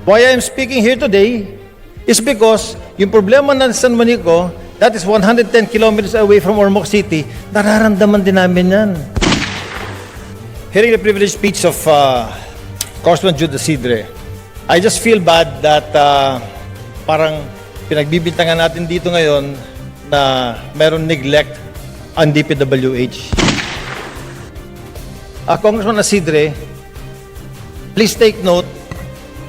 Why I'm speaking here today is because yung problema ng San Juanico, that is 110 kilometers away from Ormoc City, nararamdaman din namin yan. Hearing the privileged speech of Congressman Acidre, I just feel bad that parang pinagbibintangan natin dito ngayon na meron neglect ang DPWH. Congressman Acidre, please take note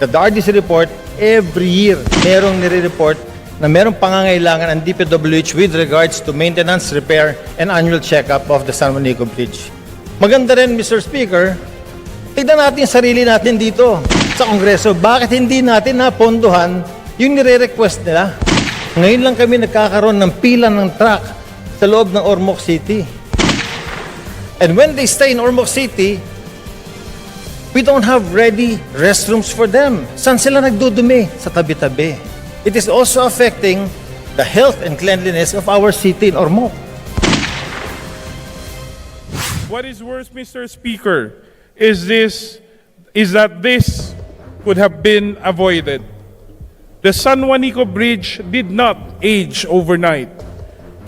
that the RDC report, every year, merong nire-report na merong pangangailangan ang DPWH with regards to maintenance, repair, and annual check-up of the San Juanico Bridge. Maganda rin, Mr. Speaker, tignan natin sarili natin dito sa Kongreso. Bakit hindi natin napondohan yung nire-request nila? Ngayon lang kami nagkakaroon ng pila ng truck sa loob ng Ormoc City. And when they stay in Ormoc City, we don't have ready restrooms for them. Saan sila nagdudumi? Sa tabi-tabi. It is also affecting the health and cleanliness of our city in Ormoc. What is worse, Mr. Speaker, is that this could have been avoided. The San Juanico Bridge did not age overnight.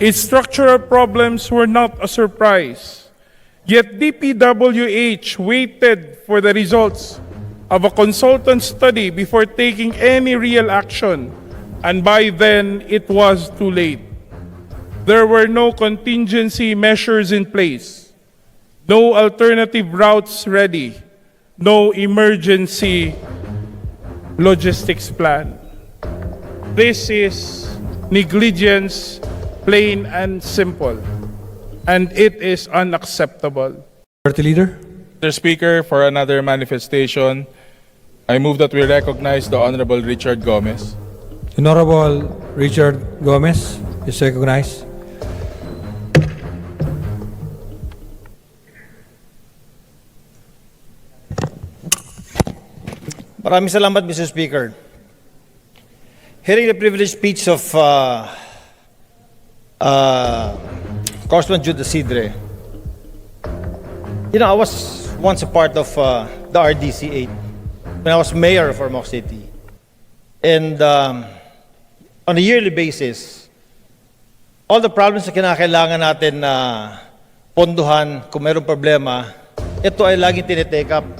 Its structural problems were not a surprise. Yet DPWH waited for the results of a consultant study before taking any real action, and by then it was too late. There were no contingency measures in place, no alternative routes ready, no emergency logistics plan. This is negligence, plain and simple. And it is unacceptable. Party Leader. Mr. Speaker, for another manifestation, I move that we recognize the Honorable Richard Gomez. Honorable Richard Gomez is recognized. Maraming salamat, Mr. Speaker. Hearing the privileged speech of Congressman Acidre, I was once a part of the RDC 8 when I was mayor of Ormoc City. And on a yearly basis, all the problems na kinakailangan natin na ponduhan kung mayroong problema, ito ay laging tinitake up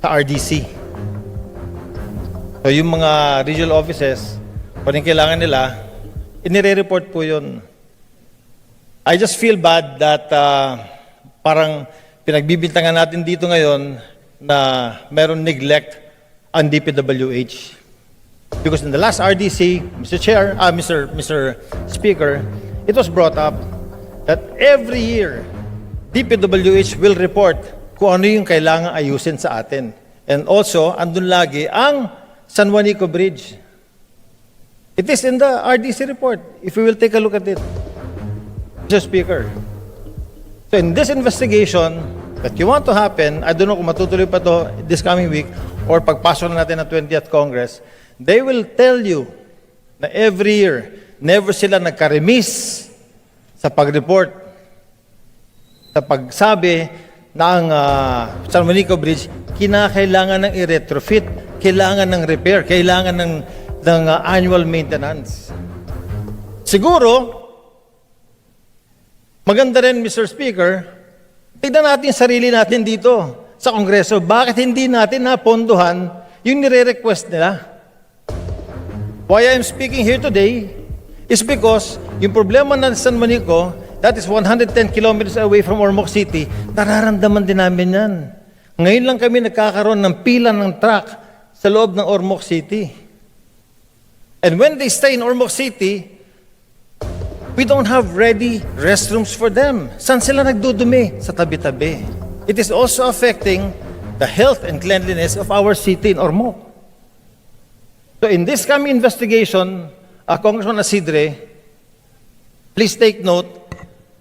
sa RDC. So yung mga regional offices, kung anong kailangan nila, inire-report po yun. I just feel bad that parang pinagbibintangan natin dito ngayon na meron neglect ang DPWH. Because in the last RDC, Mr. Speaker, it was brought up that every year, DPWH will report kung ano yung kailangan ayusin sa atin. And also, andun lagi ang San Juanico Bridge. It is in the RDC report, if we will take a look at it. Mr. Speaker. So in this investigation that you want to happen, I don't know kung matutuloy pa to this coming week or pagpasok na natin ng 20th Congress, they will tell you na every year, never sila nagka-remiss sa pag-report, sa pagsabi na ang San Juanico Bridge, kinakailangan ng i-retrofit, kailangan ng repair, kailangan ng annual maintenance. Siguro, maganda rin, Mr. Speaker, tignan natin sarili natin dito sa Kongreso. Bakit hindi natin napondohan yung nire-request nila? Why I'm speaking here today is because yung problema ng San Juanico, that is 110 kilometers away from Ormoc City, nararamdaman din namin yan. Ngayon lang kami nagkakaroon ng pila ng truck sa loob ng Ormoc City. And when they stay in Ormoc City, we don't have ready restrooms for them. Saan sila nagdudumi? Sa tabi-tabi. It is also affecting the health and cleanliness of our city in Ormoc. So in this coming investigation, Congressman Acidre, please take note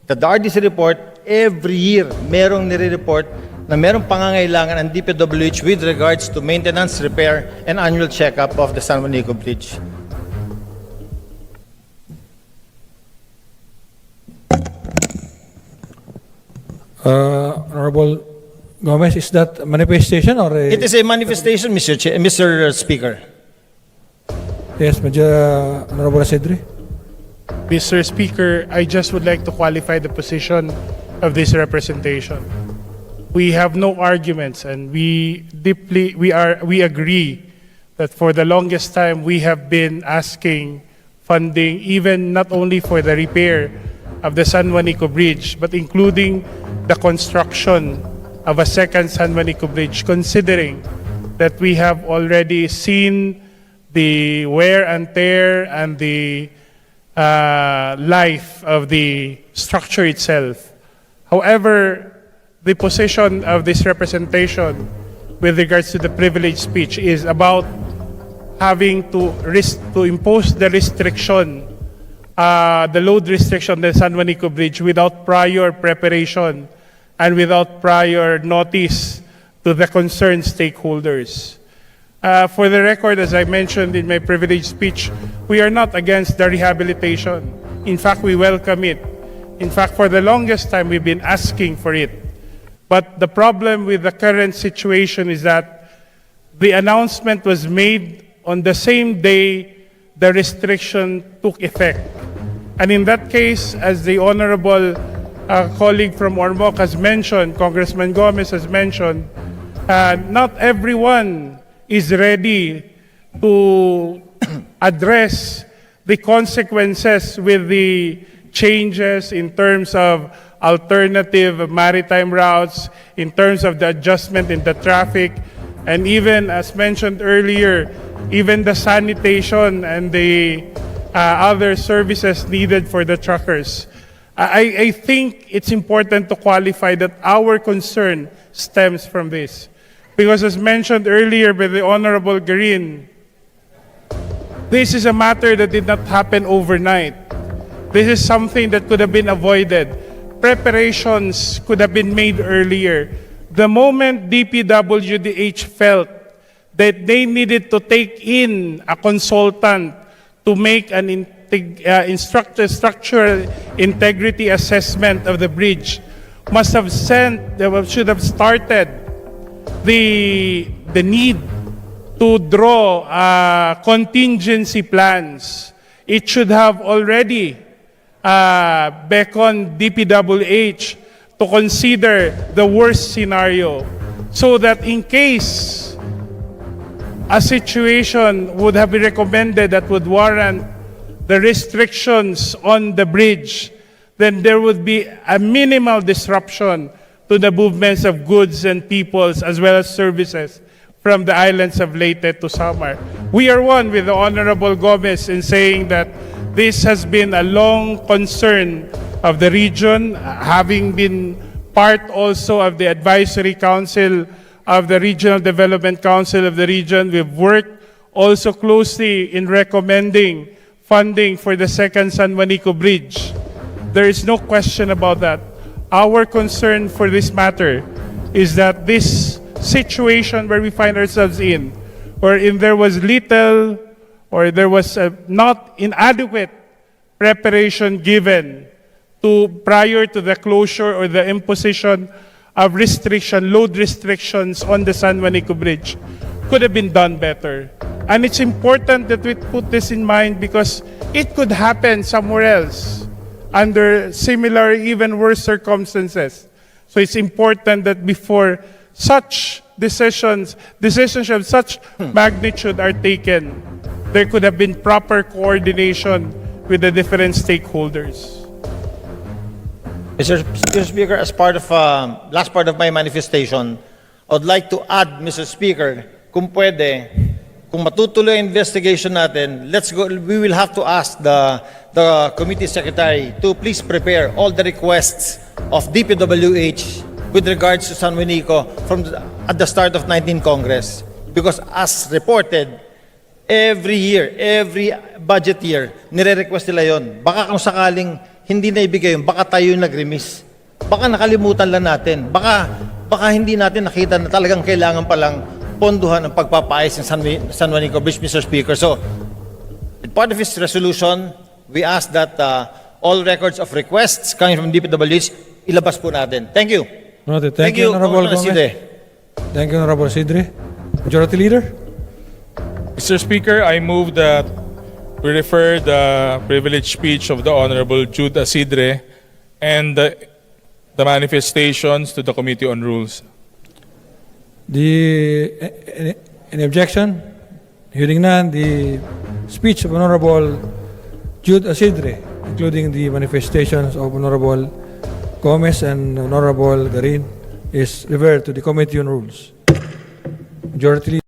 that the RDC report, every year, merong nire-report na merong pangangailangan ang DPWH with regards to maintenance, repair, and annual check-up of the San Juanico Bridge. Honorable Gomez, is that a manifestation or a... It is a manifestation, Mr. Speaker. Yes, Honorable Acidre. Mr. Speaker, I just would like to qualify the position of this representation. We have no arguments, and we agree that for the longest time we have been asking funding, even not only for the repair of the San Juanico Bridge, but including the construction of a second San Juanico Bridge, considering that we have already seen the wear and tear and the life of the structure itself. However, the position of this representation with regards to the privilege speech is about having to impose the restriction, the load restriction, the San Juanico Bridge without prior preparation and without prior notice to the concerned stakeholders. For the record, as I mentioned in my privilege speech, we are not against the rehabilitation. In fact, we welcome it. In fact, for the longest time, we've been asking for it. But the problem with the current situation is that the announcement was made on the same day the restriction took effect. And in that case, as the honorable colleague from Ormoc has mentioned, Congressman Gomez has mentioned, not everyone is ready to address the consequences with the changes in terms of alternative maritime routes, in terms of the adjustment in the traffic, and even, as mentioned earlier, even the sanitation and the other services needed for the truckers. I think it's important to qualify that our concern stems from this. Because as mentioned earlier by the Honorable Garin, this is a matter that did not happen overnight. This is something that could have been avoided. Preparations could have been made earlier. The moment DPWDH felt that they needed to take in a consultant to make an structural integrity assessment of the bridge, should have started the need to draw contingency plans. It should have already beckoned DPWH to consider the worst scenario so that in case a situation would have been recommended that would warrant the restrictions on the bridge, then there would be a minimal disruption to the movements of goods and peoples as well as services from the islands of Leyte to Samar. We are one with the Honorable Gomez in saying that this has been a long concern of the region, having been part also of the Advisory Council of the Regional Development Council of the region. We've worked also closely in recommending funding for the second San Juanico Bridge. There is no question about that. Our concern for this matter is that this situation where we find ourselves in, wherein there was little or there was not inadequate preparation given prior to the closure or the imposition of load restrictions on the San Juanico Bridge, could have been done better. And it's important that we put this in mind because it could happen somewhere else under similar, even worse circumstances. So it's important that before such decisions of such magnitude are taken, there could have been proper coordination with the different stakeholders. Mr. Speaker, as part of last part of my manifestation, I would like to add, Mr. Speaker, kung pwede, kung matutuloy ang investigation natin, we will have to ask the committee secretary to please prepare all the requests of DPWH with regards to San Juanico at the start of 19th Congress. Because as reported, every year, every budget year, nire-request nila yon. Baka kung sakaling hindi na ibigay yun, baka tayo yung nag-remiss. Baka nakalimutan lang natin. Baka hindi natin nakita na talagang kailangan palang ponduhan ang pagpapaayos ng San Juanico Bridge, Mr. Speaker. So, part of his resolution, we ask that all records of requests coming from DPWH, ilabas po natin. Thank you. Noted. Thank you, Honorable Gomez. Acidre. Thank you, Honorable Acidre. Majority Leader? Mr. Speaker, I move that we refer the privileged speech of the Honorable Jude Acidre and the manifestations to the Committee on Rules. Any objection? Hearing none, the speech of Honorable Jude Acidre, including the manifestations of Honorable Gomez and Honorable Garin, is referred to the Committee on Rules. Majority Leader.